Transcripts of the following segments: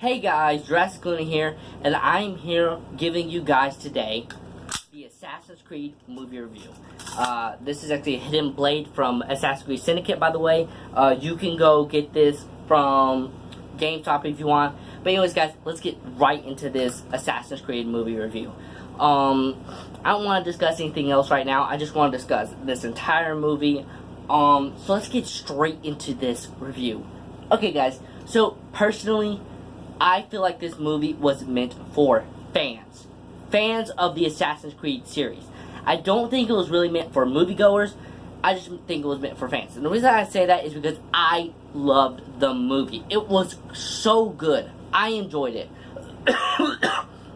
Hey guys, Jurassic Luna here, and I'm here giving you guys today the Assassin's Creed movie review. This is actually a hidden blade from Assassin's Creed Syndicate, by the way. You can go get this from GameStop if you want. But anyways, guys, let's get right into this Assassin's Creed movie review. I don't want to discuss anything else right now. I just want to discuss this entire movie. So let's get straight into this review. Okay, guys. So personally, I feel like this movie was meant for fans. Fans of the Assassin's Creed series. I don't think it was really meant for moviegoers. I just think it was meant for fans. And the reason I say that is because I loved the movie. It was so good. I enjoyed it.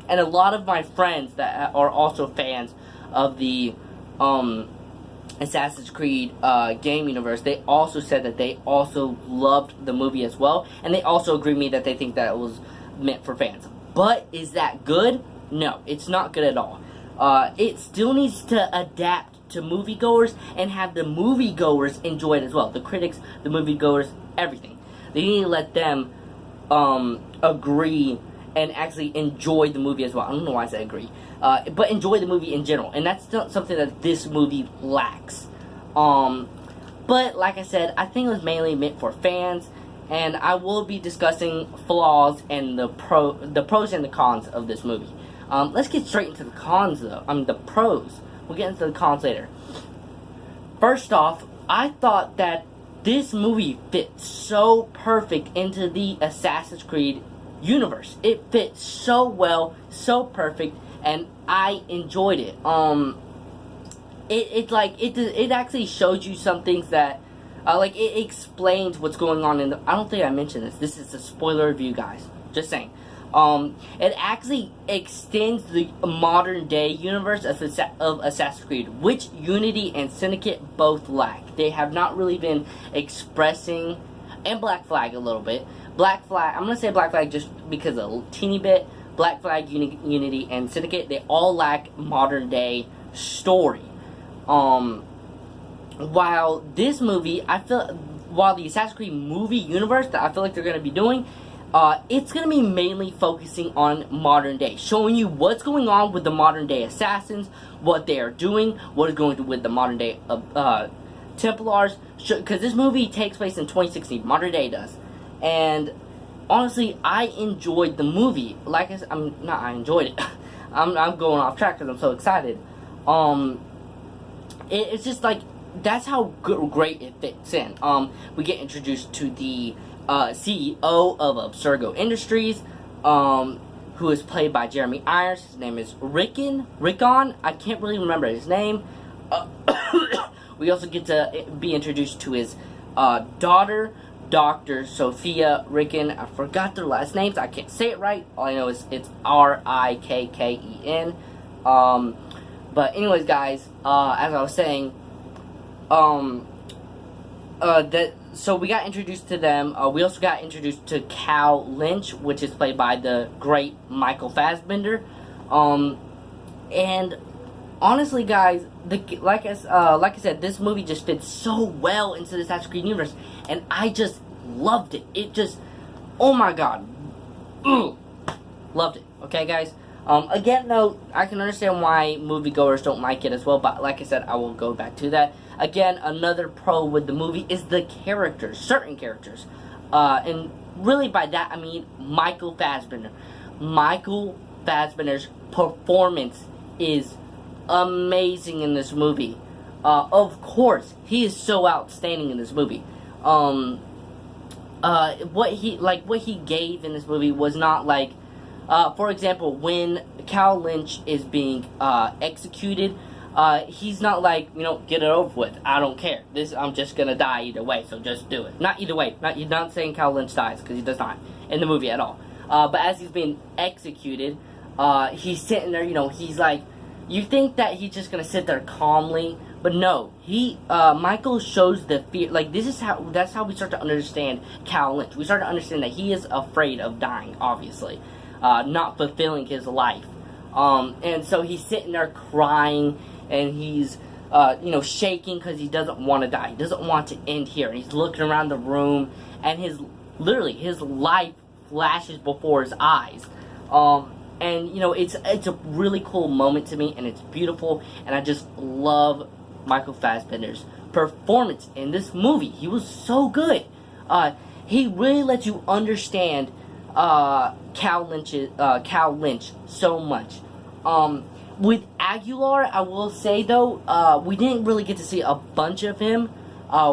And a lot of my friends that are also fans of the Assassin's Creed game universe, they also said that they also loved the movie as well, and they also agree with me that they think that it was meant for fans. But is that good? No, it's not good at all. It still needs to adapt to moviegoers and have the moviegoers enjoy it as well. The critics, the moviegoers, everything. They need to let them agree and actually enjoy the movie as well. I don't know why I said agree. But enjoy the movie in general. And that's something that this movie lacks. But like I said, I think it was mainly meant for fans. And I will be discussing flaws and the pros and the cons of this movie. Let's get straight into the cons though. The pros. We'll get into the cons later. First off, I thought that this movie fit so perfect into the Assassin's Creed universe. It fit so well, so perfect, and I enjoyed it. It actually shows you some things that, it explains what's going on in the. I don't think I mentioned this. This is a spoiler review, guys. Just saying. It actually extends the modern day universe of Assassin's Creed, which Unity and Syndicate both lack. They have not really been expressing, and Black Flag a little bit. Black Flag, I'm going to say Black Flag just because a teeny bit. Black Flag, Unity, and Syndicate, they all lack modern day story. While this movie, while the Assassin's Creed movie universe that I feel like they're going to be doing, it's going to be mainly focusing on modern day. Showing you what's going on with the modern day assassins, what they are doing, what is going on with the modern day Templars. Because this movie takes place in 2016, modern day does. And honestly, I enjoyed the movie. Like I said, I enjoyed it. I'm going off track because I'm so excited. It's just like, that's how great it fits in. We get introduced to the CEO of Abstergo Industries, who is played by Jeremy Irons. His name is Rickon. I can't really remember his name. We also get to be introduced to his daughter, Dr. Sophia Rickon. I forgot their last names. I can't say it right. All I know is it's Rikken. But anyways, guys, as I was saying, so we got introduced to them. We also got introduced to Cal Lynch, which is played by the great Michael Fassbender. And honestly, guys, like I said, this movie just fits so well into the Assassin's Creed universe, and I just loved it. It just, oh my god, loved it. Okay, guys. Again, though, I can understand why moviegoers don't like it as well, but like I said, I will go back to that. Again, another pro with the movie is the characters, certain characters, and really by that I mean Michael Fassbender. Michael Fassbender's performance is amazing in this movie. Of course, he is so outstanding in this movie. What he gave in this movie was not like, for example, when Cal Lynch is being executed, he's not like, get it over with. I don't care. I'm just gonna die either way, so just do it. Not either way. You're not saying Cal Lynch dies, because he does not in the movie at all. But as he's being executed, he's sitting there. He's like. You think that he's just gonna sit there calmly, but no. Michael shows the fear. Like, that's how we start to understand Cal Lynch. We start to understand that he is afraid of dying, obviously, not fulfilling his life. And so he's sitting there crying, and he's, shaking because he doesn't want to die. He doesn't want to end here. And he's looking around the room, and his life flashes before his eyes. And you know, it's a really cool moment to me, and it's beautiful, and I just love Michael Fassbender's performance in this movie. He was so good. He really lets you understand Cal Lynch so much. With Aguilar, I will say though, we didn't really get to see a bunch of him.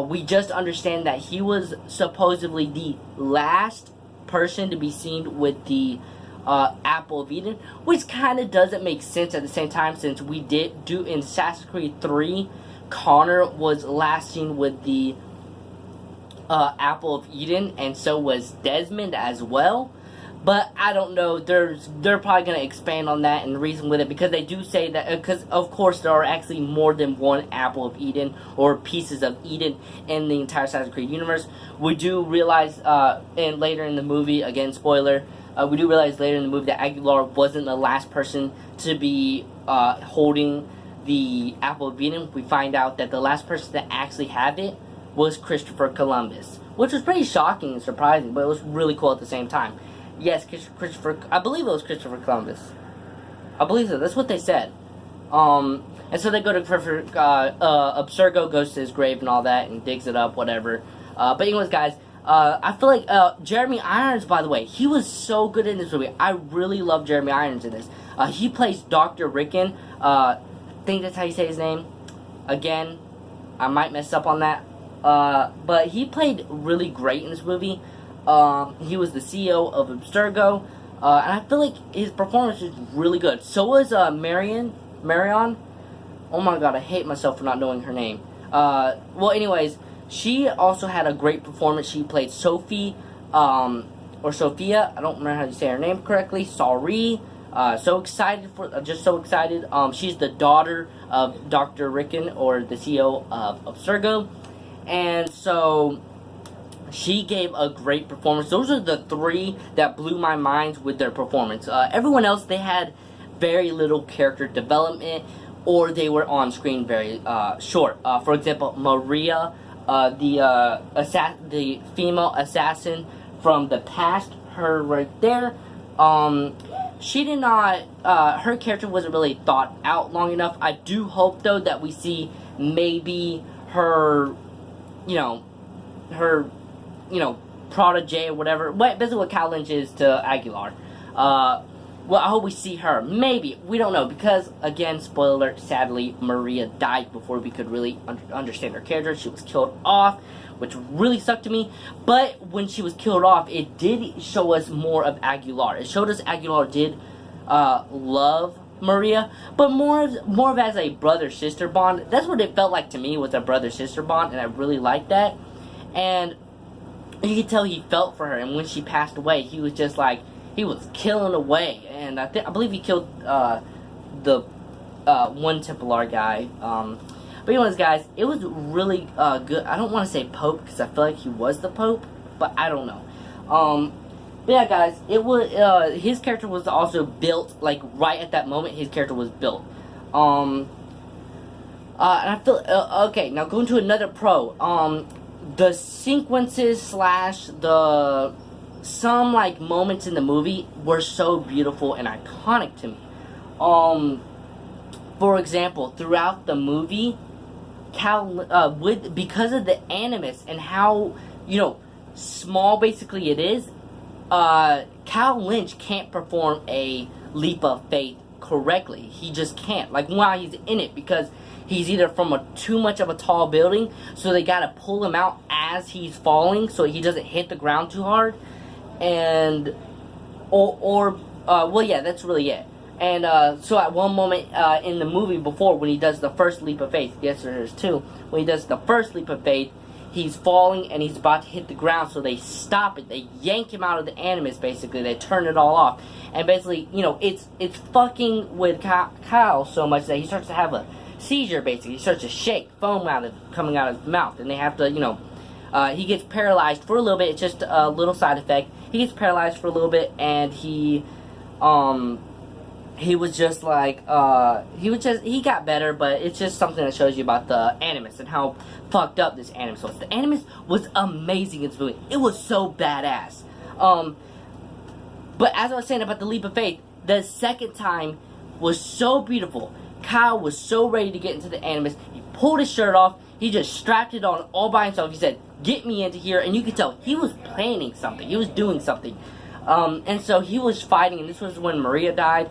We just understand that he was supposedly the last person to be seen with the Apple of Eden, which kind of doesn't make sense at the same time, since we did do in Assassin's Creed 3, Connor was last seen with the Apple of Eden, and so was Desmond as well. But I don't know, they're probably going to expand on that and reason with it, because they do say that, because of course there are actually more than one Apple of Eden, or pieces of Eden, in the entire Assassin's Creed universe. We do realize, and later in the movie, again spoiler, we do realize later in the movie that Aguilar wasn't the last person to be holding the Apple of Eden. We find out that the last person to actually have it was Christopher Columbus, which was pretty shocking and surprising, but it was really cool at the same time. Yes, I believe it was Christopher Columbus. I believe so, that's what they said. And so they go to Abstergo goes to his grave and all that, and digs it up, whatever. But anyways, guys, I feel like Jeremy Irons, by the way, he was so good in this movie. I really love Jeremy Irons in this. He plays Dr. Rickon. I think that's how you say his name. Again, I might mess up on that. But he played really great in this movie. He was the CEO of Abstergo. And I feel like his performance is really good. So was Marion. Oh my god, I hate myself for not knowing her name. Well, anyways, she also had a great performance. She played Sophie, or Sophia. I don't remember how to say her name correctly. Sorry. So excited just so excited. She's the daughter of Dr. Rickon, or the CEO of Abstergo. And so she gave a great performance. Those are the three that blew my mind with their performance. Everyone else, they had very little character development, or they were on screen very short. For example, Maria, the female assassin from the past, her right there, she did not, her character wasn't really thought out long enough. I do hope, though, that we see maybe her, protege or whatever. Basically what Cal Lynch is to Aguilar. Well, I hope we see her. Maybe. We don't know. Because, again, spoiler alert, sadly, Maria died before we could really understand her character. She was killed off, which really sucked to me. But when she was killed off, it did show us more of Aguilar. It showed us Aguilar did love Maria, but more of as a brother-sister bond. That's what it felt like to me, with a brother-sister bond, and I really liked that. And you could tell he felt for her, and when she passed away, he was just like, he was killing away. And I believe he killed the one Templar guy. But anyways, guys, it was really good. I don't want to say Pope, because I feel like he was the Pope, but I don't know. But yeah, guys, it was his character was also built, like, right at that moment. His character was built. And I feel okay. Now going to another pro. The sequences slash some like moments in the movie were so beautiful and iconic to me. For example, throughout the movie, because of the animus and how small basically it is, Cal Lynch can't perform a leap of faith correctly. He just can't. Like, while he's in it, because he's either from too much of a tall building, so they gotta pull him out as he's falling so he doesn't hit the ground too hard, and well, yeah, that's really it. And so at one moment in the movie before, when he does the first leap of faith, yes, there's two. When he does the first leap of faith, he's falling and he's about to hit the ground, so they stop it. They yank him out of the animus, basically. They turn it all off. And basically, it's fucking with Kyle so much that he starts to have a seizure, basically. He starts to shake, foam coming out of his mouth. And they have to, he gets paralyzed for a little bit. It's just a little side effect. He gets paralyzed for a little bit, and he was just like, he got better, but it's just something that shows you about the animus and how fucked up this animus was. The animus was amazing in this movie. It was so badass. But as I was saying about the leap of faith, the second time was so beautiful. Kyle was so ready to get into the Animus. He pulled his shirt off. He just strapped it on all by himself. He said, "Get me into here." And you could tell he was planning something. He was doing something. And so he was fighting. And this was when Maria died.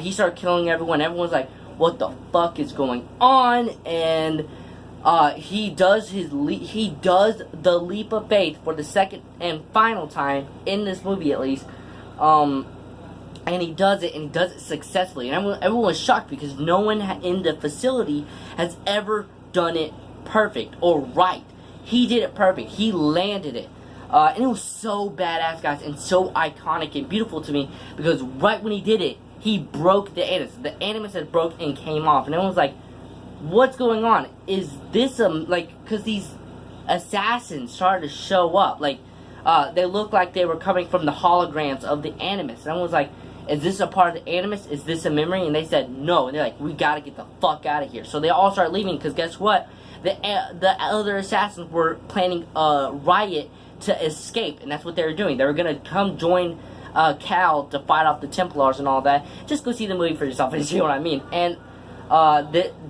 He started killing everyone. Everyone's like, "What the fuck is going on?" And he does the leap of faith for the second and final time in this movie, at least. And he does it successfully. And everyone was shocked because no one in the facility has ever done it perfect or right. He did it perfect. He landed it. And it was so badass, guys, and so iconic and beautiful to me because right when he did it, he broke the Animus. The Animus had broke and came off. And everyone was like, what's going on? Is this because these assassins started to show up. Like, they looked like they were coming from the holograms of the Animus. And I was like, is this a part of the Animus? Is this a memory? And they said no. And they're like, we gotta get the fuck out of here. So they all start leaving because guess what? The other assassins were planning a riot to escape. And that's what they were doing. They were gonna come join Cal to fight off the Templars and all that. Just go see the movie for yourself and see what I mean. And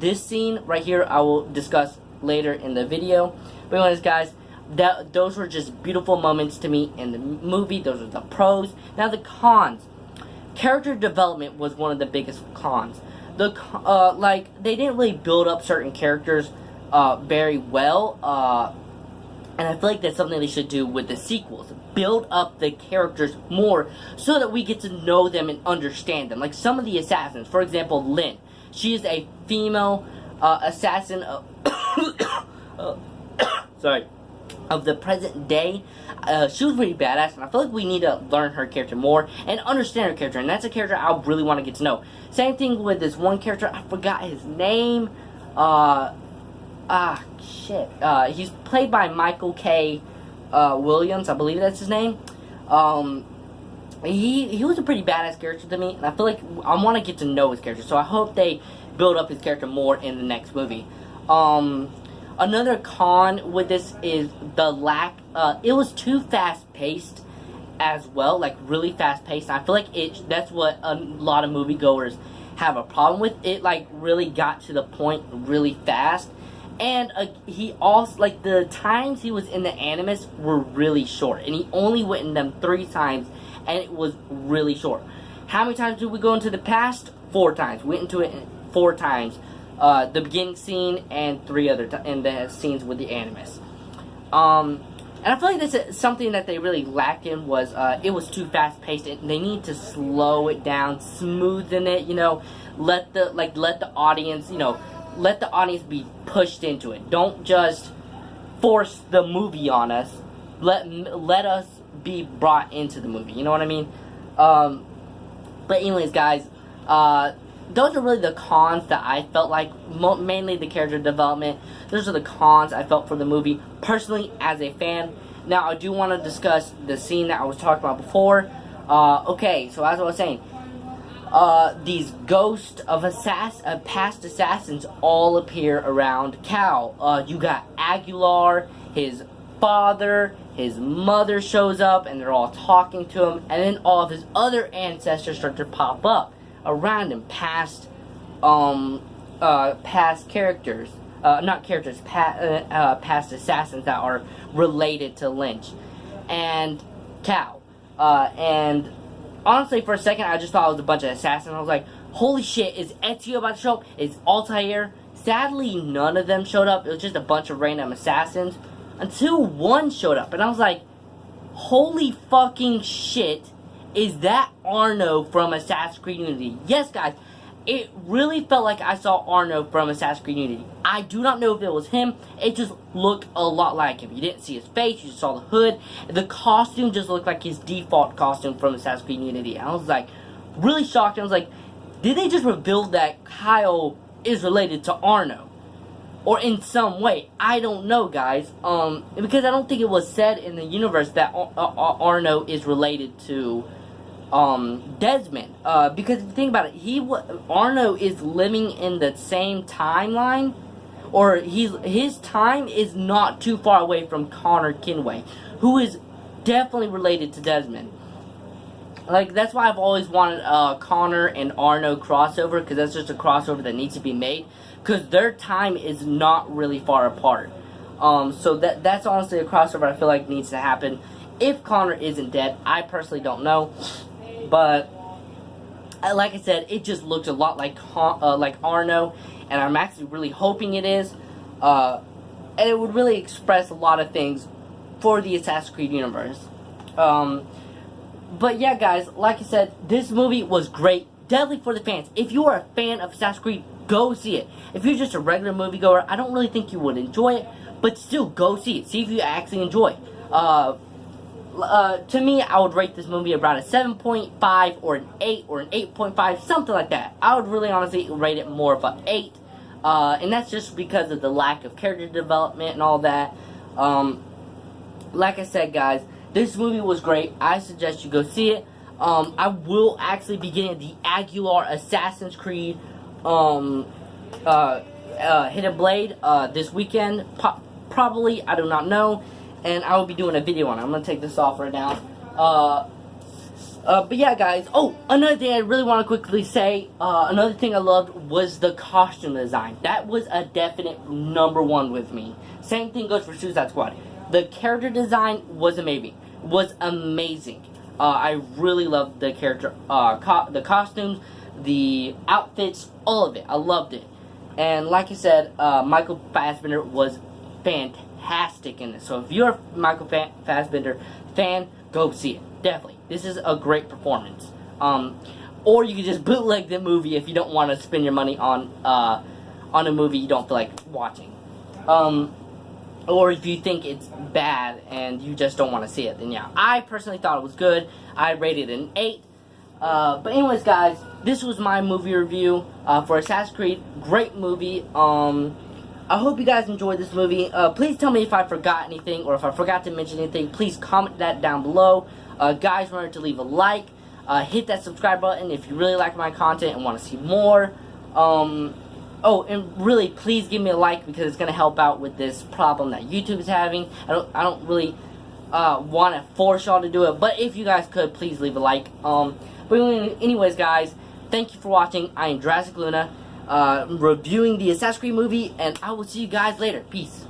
this scene right here I will discuss later in the video. But anyways, guys, those were just beautiful moments to me in the movie. Those are the pros. Now the cons. Character development was one of the biggest cons. They didn't really build up certain characters very well. And I feel like that's something they should do with the sequels. Build up the characters more so that we get to know them and understand them. Like some of the assassins, for example, Lynn. She is a female assassin of the present day. She was pretty badass, and I feel like we need to learn her character more and understand her character, and that's a character I really want to get to know. Same thing with this one character, I forgot his name. He's played by Michael K. Williams, I believe that's his name. He was a pretty badass character to me, and I feel like I want to get to know his character, so I hope they build up his character more in the next movie. Another con with this is the lack, it was too fast-paced as well, like really fast-paced. I feel like that's what a lot of moviegoers have a problem with. It like really got to the point really fast. And he also, like, the times he was in the Animus were really short. And he only went in them 3 times, and it was really short. How many times did we go into the past? 4 times. We went into it 4 times. The beginning scene and 3 other and the scenes with the Animus. And I feel like this is something that they really lacked in was it was too fast paced. They need to slow it down, smoothen it. You know, let the audience, you know, let the audience be pushed into it. Don't just force the movie on us. Let us be brought into the movie. You know what I mean? But anyways, guys, those are really the cons that I felt like, mainly the character development. Those are the cons I felt for the movie, personally, as a fan. Now, I do want to discuss the scene that I was talking about before. Okay, so as I was saying, these ghosts of past assassins all appear around Cal. You got Aguilar, his father, his mother shows up, and they're all talking to him, and then all of his other ancestors start to pop up around him, past characters, past assassins that are related to Lynch and Cal. And honestly, for a second, I just thought it was a bunch of assassins. I was like, holy shit, is Ezio about to show up? Is Altair? Sadly, none of them showed up. It was just a bunch of random assassins. Until one showed up. And I was like, holy fucking shit, is that Arno from Assassin's Creed Unity? Yes, guys, it really felt like I saw Arno from Assassin's Creed Unity. I do not know if it was him. It just looked a lot like him. You didn't see his face, you just saw the hood. The costume just looked like his default costume from Assassin's Creed Unity. I was like, really shocked. I was like, did they just reveal that Kyle is related to Arno? Or in some way, I don't know, guys. Because I don't think it was said in the universe that Arno is related to Desmond. Because if you think about it, Arno is living in the same timeline, or his time is not too far away from Connor Kenway, who is definitely related to Desmond. Like, that's why I've always wanted a Connor and Arno crossover, because that's just a crossover that needs to be made, because their time is not really far apart. So that's honestly a crossover I feel like needs to happen. If Connor isn't dead, I personally don't know, but like I said, it just looks a lot like Arno, and I'm actually really hoping it is, and it would really express a lot of things for the Assassin's Creed universe. But yeah, guys, like I said, this movie was great, definitely for the fans. If you are a fan of Assassin's Creed, go see it. If you're just a regular moviegoer, I don't really think you would enjoy it, but still, go see it. See if you actually enjoy it. To me, I would rate this movie around a 7.5 or an 8 or an 8.5, something like that. I would really honestly rate it more of an 8. And that's just because of the lack of character development and all that. Like I said, guys, this movie was great. I suggest you go see it. I will actually be getting the Aguilar Assassin's Creed Hidden Blade this weekend. Probably, I do not know. And I will be doing a video on it. I'm going to take this off right now. But yeah, guys. Oh, another thing I really want to quickly say. Another thing I loved was the costume design. That was a definite #1 with me. Same thing goes for Suicide Squad. The character design was amazing. I really loved the character, the costumes, the outfits, all of it. I loved it. And like I said, Michael Fassbender was fantastic in this. So if you're a Michael Fassbender fan, go see it. Definitely. This is a great performance. Or you can just bootleg the movie if you don't want to spend your money on a movie you don't feel like watching. Or if you think it's bad and you just don't want to see it, then yeah. I personally thought it was good. I rated it an 8. But anyways, guys, this was my movie review for Assassin's Creed. Great movie. I hope you guys enjoyed this movie. Please tell me if I forgot anything or if I forgot to mention anything. Please comment that down below. Guys, remember to leave a like. Hit that subscribe button if you really like my content and want to see more. Oh, and really, please give me a like because it's going to help out with this problem that YouTube is having. I don't really want to force y'all to do it, but if you guys could, please leave a like. But anyways, guys, thank you for watching. I am Jurassic Luna, reviewing the Assassin's Creed movie, and I will see you guys later. Peace.